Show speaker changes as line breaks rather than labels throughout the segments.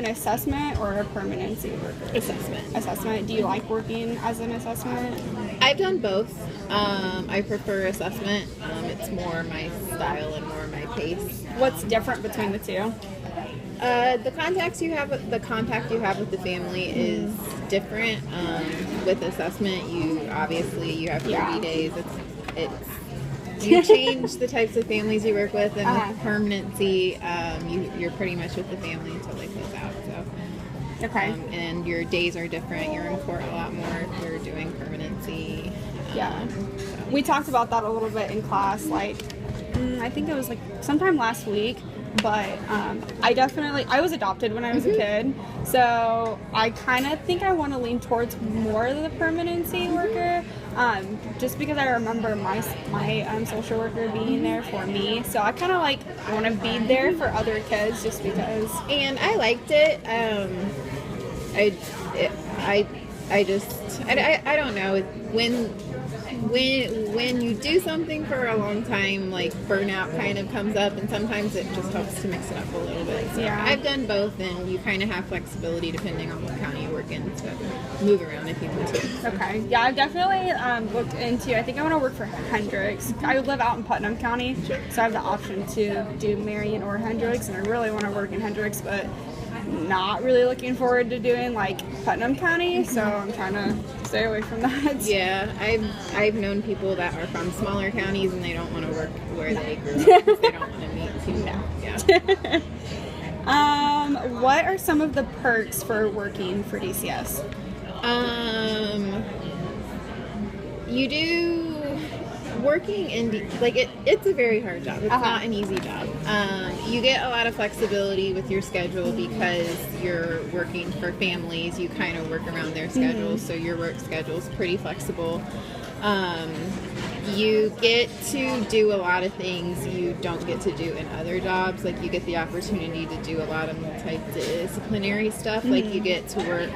assessment or a permanency worker? Assessment. Do you like working as an assessment?
I've done both. I prefer assessment. It's more my style and more my pace.
What's different between the two?
The contact you have with the family is different. With assessment, you have 30 days. You change the types of families you work with, and with permanency, you're pretty much with the family until they close out. So,
okay.
And your days are different. You're in court a lot more if you're doing permanency.
We talked about that a little bit in class. Like, I think it was like sometime last week. But I was adopted when I was a kid, so I kind of think I want to lean towards more of the permanency worker, just because I remember my social worker being there for me, so I kind of want to be there for other kids just because.
And I liked it. I don't know, when you do something for a long time, like burnout kind of comes up, and sometimes it just helps to mix it up a little bit. So I've done both, and you kind of have flexibility depending on what county you work in to move around if you want to.
Okay. Yeah, I've definitely looked into, I think I want to work for Hendricks. I live out in Putnam County, so I have the option to do Marion or Hendricks, and I really want to work in Hendricks, but not really looking forward to doing Putnam County, so I'm trying to stay away from that.
Yeah, I've known people that are from smaller counties and they don't want to work where they grew up. They don't want to meet people. No.
Yeah. What are some of the perks for working for DCS?
You do working in it's a very hard job. It's not an easy job. You get a lot of flexibility with your schedule because you're working for families. You kind of work around their schedules, so your work schedule is pretty flexible. You get to do a lot of things you don't get to do in other jobs. Like, you get the opportunity to do a lot of multidisciplinary stuff. Like, you get to work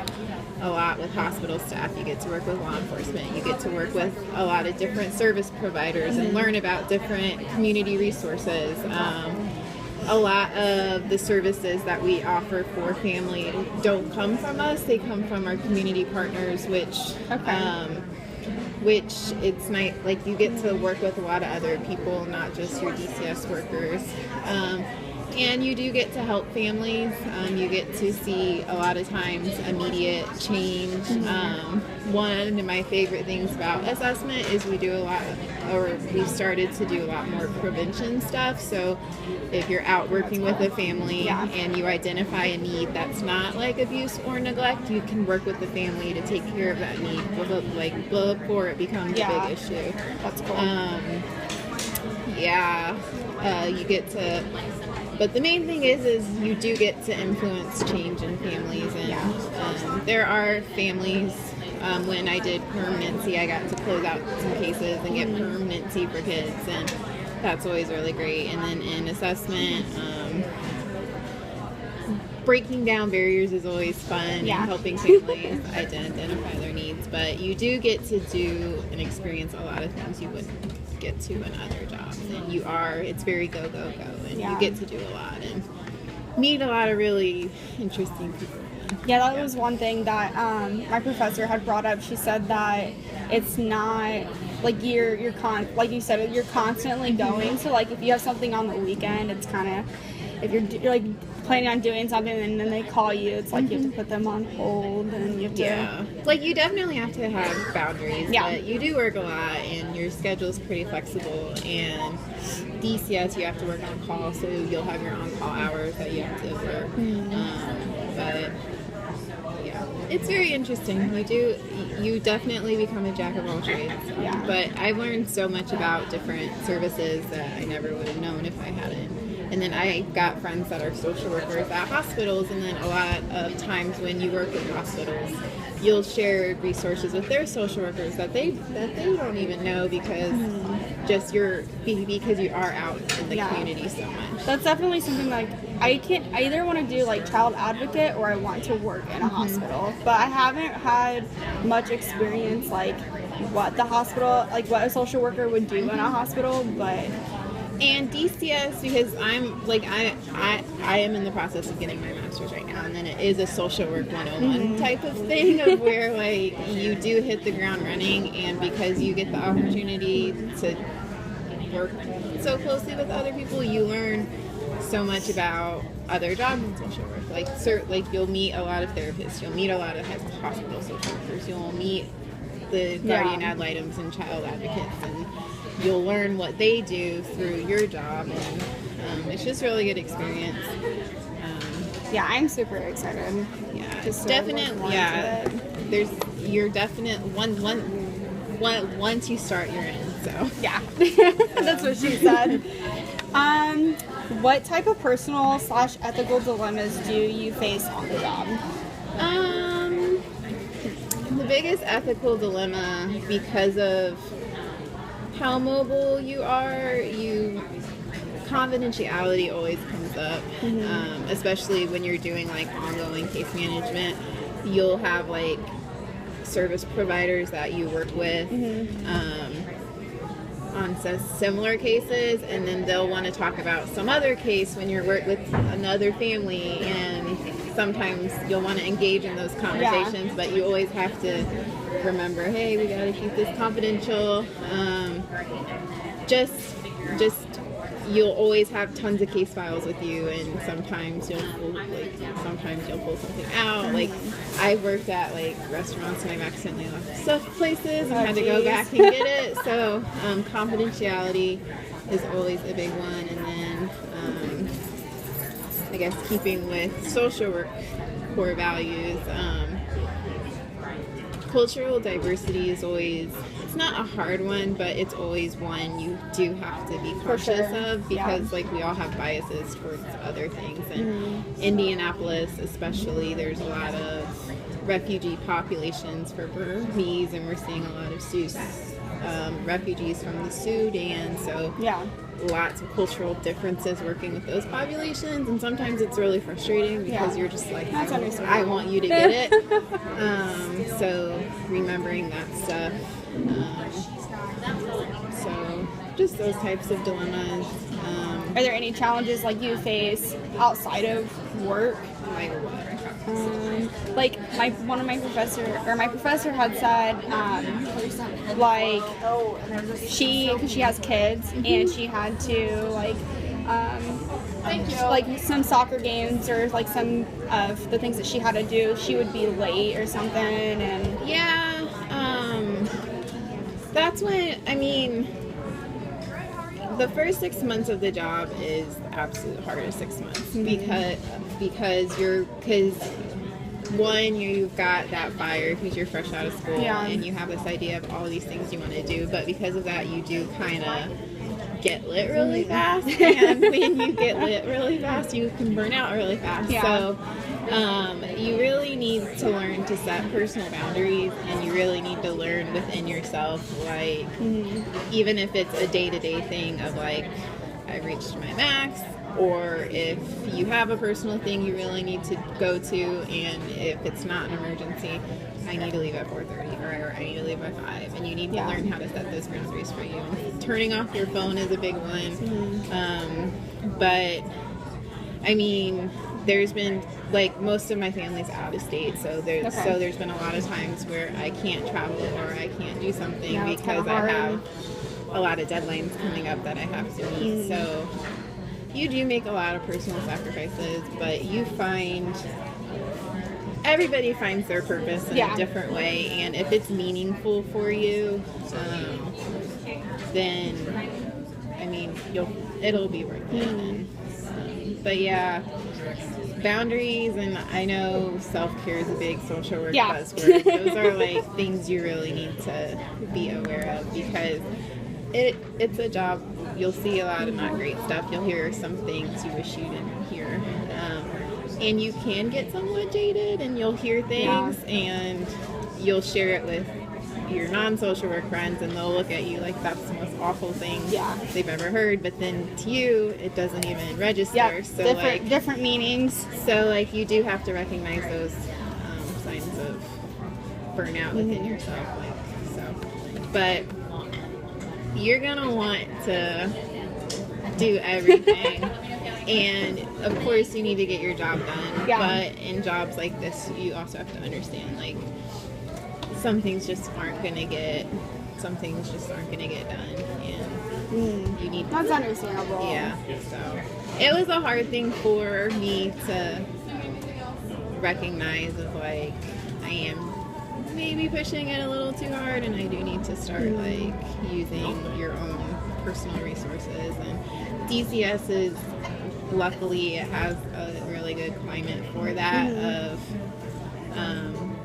a lot with hospital staff, you get to work with law enforcement, you get to work with a lot of different service providers and learn about different community resources. A lot of the services that we offer for family don't come from us, they come from our community partners, which it's nice, like you get to work with a lot of other people, not just your DCS workers. And you do get to help families. You get to see a lot of times immediate change. One of my favorite things about assessment is we've started to do a lot more prevention stuff. So if you're out working with a family and you identify a need that's not like abuse or neglect, you can work with the family to take care of that need before it becomes a big issue.
That's cool.
You get to... But the main thing is you do get to influence change in families, and there are families. When I did permanency, I got to close out some cases and get permanency for kids, and that's always really great. And then in assessment, breaking down barriers is always fun, and helping families identify their needs. But you do get to do and experience a lot of things you wouldn't get to in other jobs, and it's very go, and you get to do a lot and meet a lot of really interesting people.
That was one thing that my professor had brought up. She said that it's not like like you said, you're constantly going. So like if you have something on the weekend, it's kind of, if you're like planning on doing something and then they call you, it's like you have to put them on hold, and you have to
like, you definitely have to have boundaries, but you do work a lot and your schedule is pretty flexible. And DCS, you have to work on call, so you'll have your on-call hours that you have to work. But it's very interesting. You definitely become a jack of all trades. But I've learned so much about different services that I never would have known if I hadn't. And then I got friends that are social workers at hospitals, and then a lot of times when you work with hospitals, you'll share resources with their social workers that they don't even know because because you are out in the community so much.
That's definitely something like I either want to do like child advocate or I want to work in a hospital, but I haven't had much experience like what a social worker would do in a hospital, but.
And DCS, because I'm like I am in the process of getting my master's right now, and then it is a social work 101 type of thing of where like you do hit the ground running, and because you get the opportunity to work so closely with other people, you learn so much about other jobs in social work. Like you'll meet a lot of therapists, you'll meet a lot of hospital social workers, you'll meet the guardian ad litems and child advocates, and you'll learn what they do through your job, and it's just really good experience.
Yeah, I'm super excited.
Yeah, it's definitely, yeah. You're definite once you start, you're in. So
yeah, that's what she said. What type of personal / ethical dilemmas do you face on the job?
The biggest ethical dilemma, because of how mobile you are, confidentiality always comes up, especially when you're doing like ongoing case management. You'll have like service providers that you work with on similar cases, and then they'll want to talk about some other case when you're working with another family, and sometimes you'll want to engage in those conversations, but you always have to remember, hey, we got to keep this confidential. Just you'll always have tons of case files with you, and sometimes you'll pull something out. Like I've worked at like restaurants and I've accidentally left stuff places and had to go back and get it. So confidentiality is always a big one, and then I guess keeping with social work core values. Cultural diversity is always, it's not a hard one, but it's always one you do have to be cautious of, because like we all have biases towards other things. And Indianapolis especially, there's a lot of refugee populations for Burmese, and we're seeing a lot of refugees from the Sudan, so lots of cultural differences working with those populations, and sometimes it's really frustrating because you're just like, I want you to get it. So remembering that stuff. So just those types of dilemmas.
Are there any challenges like you face outside of work? Like my professor had said, like she has kids, and she had to like some soccer games or like some of the things that she had to do, she would be late or something, and
that's when, I mean, the first 6 months of the job is the absolute hardest 6 months, because one, you've got that fire because you're fresh out of school, and you have this idea of all these things you want to do, but because of that you do kind of get lit really fast, and when you get lit really fast you can burn out really fast. So you really need to learn to set personal boundaries, and you really need to learn within yourself, like even if it's a day-to-day thing of like, I've reached my max, or if you have a personal thing you really need to go to, and if it's not an emergency, I need to leave at 4:30 or I need to leave by 5, and you need to learn how to set those boundaries for you. Turning off your phone is a big one. But I mean, there's been, like, most of my family's out of state, so there's been a lot of times where I can't travel or I can't do something because I have a lot of deadlines coming up that I have to meet. So you do make a lot of personal sacrifices, but everybody finds their purpose in a different way, and if it's meaningful for you, then I mean, it'll be worth it. But yeah, boundaries, and I know self-care is a big social work buzzword. Those are like things you really need to be aware of, because it's a job. You'll see a lot of not great stuff. You'll hear some things you wish you didn't hear. And you can get somewhat jaded, and you'll hear things, and you'll share it with your non-social work friends, and they'll look at you like that's the most awful thing they've ever heard, but then to you it doesn't even register. So different meanings. So like you do have to recognize those signs of burnout within yourself, but you're gonna want to do everything. And of course you need to get your job done.
Yeah.
But in jobs like this, you also have to understand, like, some things just aren't gonna get done, and you need.
That's understandable.
Yeah. So it was a hard thing for me to recognize of, like, I am maybe pushing it a little too hard, and I do need to start like using your own personal resources. And DCS is, luckily, it has a really good climate for that. Of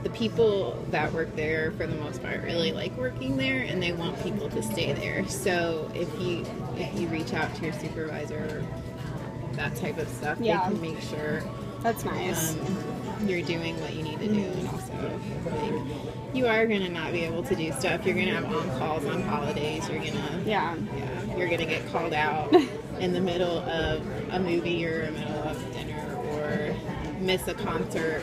the people that work there, for the most part, really like working there, and they want people to stay there. So if you reach out to your supervisor, that type of stuff, they can make sure
that's nice.
You're doing what you need to do. And also, like, you are gonna not be able to do stuff. You're gonna have on calls on holidays. You're gonna you're gonna get called out in the middle of a movie or in the middle of dinner, or miss a concert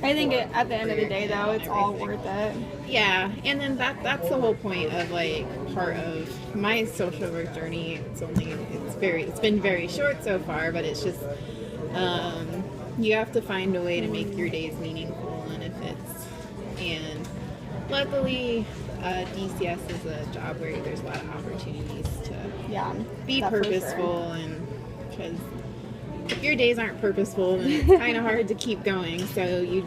I think at the end of the day, though, it's all worth it.
Yeah, and then that's the whole point of, like, part of my social work journey. It's been very short so far, but it's just you have to find a way to make your days meaningful, and luckily DCS is a job where there's a lot of opportunities to be purposeful, and because if your days aren't purposeful, then it's kind of hard to keep going. So you